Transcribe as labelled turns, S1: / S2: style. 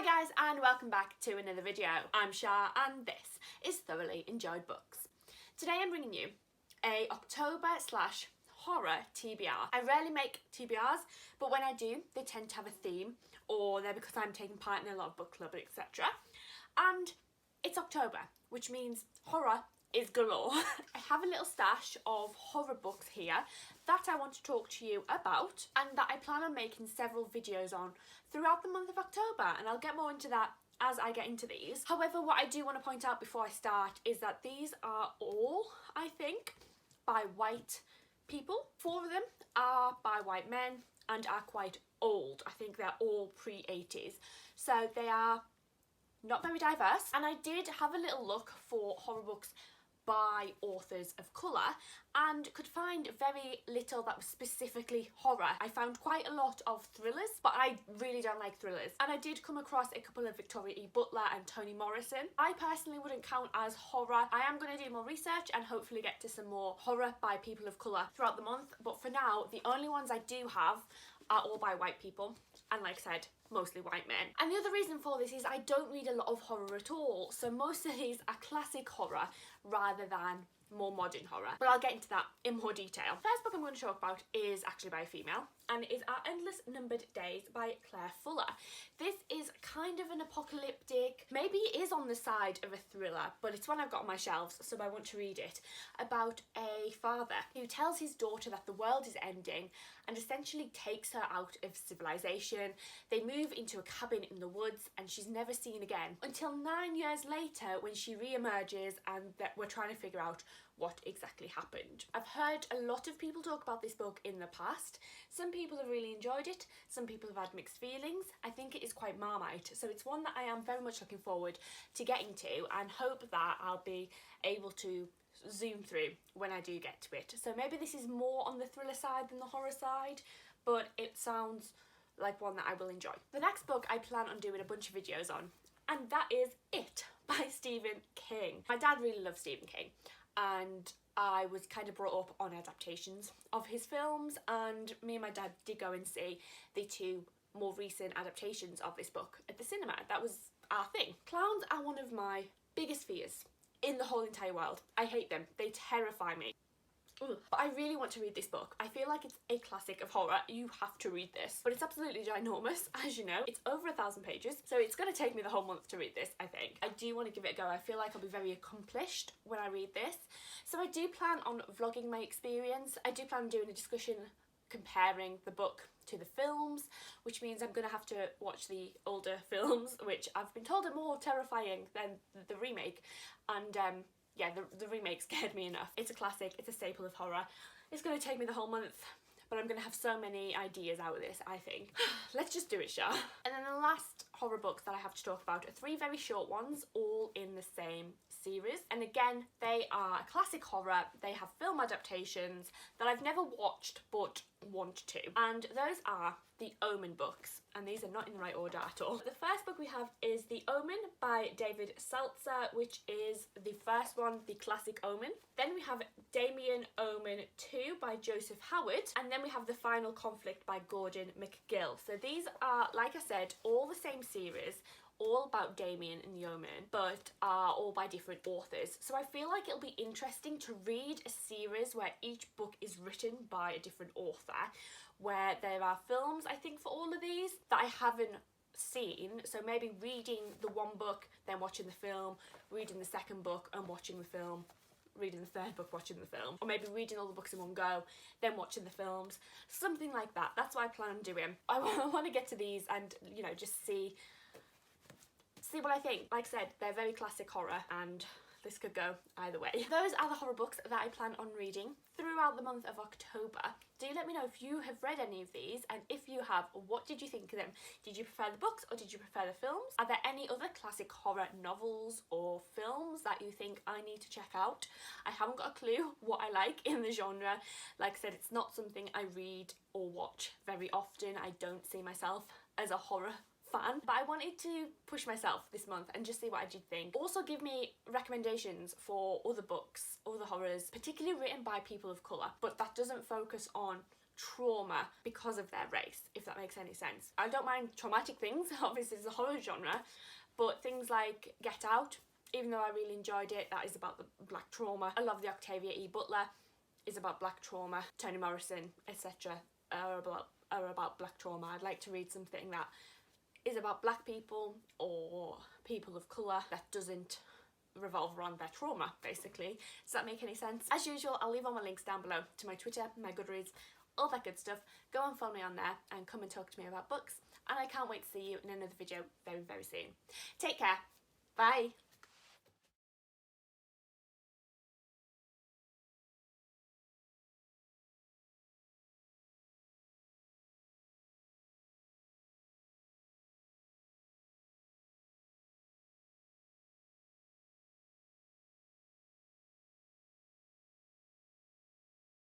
S1: guys, and welcome back to another video. I'm Shah and this is Thoroughly Enjoyed Books. Today I'm bringing you a October/horror TBR. I rarely make TBRs, but when I do, they tend to have a theme, or they're because I'm taking part in a lot of book club, etc. And it's October, which means horror is galore. I have a little stash of horror books here that I want to talk to you about and that I plan on making several videos on throughout the month of October, and I'll get more into that as I get into these. However, what I do want to point out before I start is that these are all, I think, by white people. 4 of them are by white men and are quite old. I think they're all pre-80s. So they are not very diverse, and I did have a little look for horror books by authors of colour and could find very little that was specifically horror. I found quite a lot of thrillers, but I really don't like thrillers. And I did come across a couple of Victoria E. Butler and Toni Morrison. I personally wouldn't count as horror. I am going to do more research and hopefully get to some more horror by people of colour throughout the month, but for now the only ones I do have are all by white people, and like I said, mostly white men. And the other reason for this is I don't read a lot of horror at all, so most of these are classic horror rather than more modern horror, but I'll get into that in more detail. First book I'm going to talk about is actually by a female, and it is Our Endless Numbered Days by Claire Fuller. This is kind of an apocalyptic, maybe it is on the side of a thriller, but it's one I've got on my shelves, so I want to read it, about a father who tells his daughter that the world is ending and essentially takes her out of civilization. They move into a cabin in the woods and she's never seen again until 9 years later when she re-emerges, and that we're trying to figure out what exactly happened. I've heard a lot of people talk about this book in the past. Some people have really enjoyed it, some people have had mixed feelings. I think it is quite Marmite, so it's one that I am very much looking forward to getting to and hope that I'll be able to zoom through when I do get to it. So maybe this is more on the thriller side than the horror side, but it sounds like one that I will enjoy. The next book I plan on doing a bunch of videos on, and that is It by Stephen King. My dad really loves Stephen King, and I was kind of brought up on adaptations of his films, and me and my dad did go and see the 2 more recent adaptations of this book at the cinema. That was our thing. Clowns are one of my biggest fears in the whole entire world. I hate them. They terrify me. Ugh. But I really want to read this book. I feel like it's a classic of horror. You have to read this. But it's absolutely ginormous, as you know. It's over 1,000 pages, so it's going to take me the whole month to read this, I think. I do want to give it a go. I feel like I'll be very accomplished when I read this. So I do plan on vlogging my experience. I do plan on doing a discussion comparing the book to the films, which means I'm going to have to watch the older films, which I've been told are more terrifying than the remake. And yeah, the remake scared me enough. It's a classic, it's a staple of horror. It's going to take me the whole month, but I'm going to have so many ideas out of this, I think. Let's just do it, Shah. And then the last horror books that I have to talk about are 3 very short ones, all in the same series. And again, they are classic horror. They have film adaptations that I've never watched but want to. And those are the Omen books, and these are not in the right order at all. The first book we have is The Omen by David Seltzer, which is the first one, the classic Omen. Then we have Damien Omen 2 by Joseph Howard, and then we have The Final Conflict by Gordon McGill. So these are, like I said, all the same series, all about Damien and the Omen, but are all by different authors. So I feel like it'll be interesting to read a series where each book is written by a different author, where there are films, I think, for all of these that I haven't seen. So maybe reading the one book, then watching the film, reading the second book and watching the film, reading the third book, watching the film, or maybe reading all the books in one go, then watching the films, something like that. That's what I plan on doing. I want to get to these and, you know, just see what I think. Like I said, they're very classic horror, and this could go either way. Those are the horror books that I plan on reading throughout the month of October. Do let me know if you have read any of these, and if you have, what did you think of them? Did you prefer the books or did you prefer the films? Are there any other classic horror novels or films that you think I need to check out? I haven't got a clue what I like in the genre. Like I said, it's not something I read or watch very often. I don't see myself as a horror fan, but I wanted to push myself this month and just see what I did think. Also give me recommendations for other books, other horrors, particularly written by people of colour, but that doesn't focus on trauma because of their race, if that makes any sense. I don't mind traumatic things, obviously it's a horror genre, but things like Get Out, even though I really enjoyed it, that is about the black trauma. I love the Octavia E. Butler, is about black trauma. Toni Morrison, etc. are about black trauma. I'd like to read something that is about black people or people of colour that doesn't revolve around their trauma, basically. Does that make any sense? As usual, I'll leave all my links down below to my Twitter, my Goodreads, all that good stuff. Go and follow me on there and come and talk to me about books. And I can't wait to see you in another video very, very soon. Take care. Bye.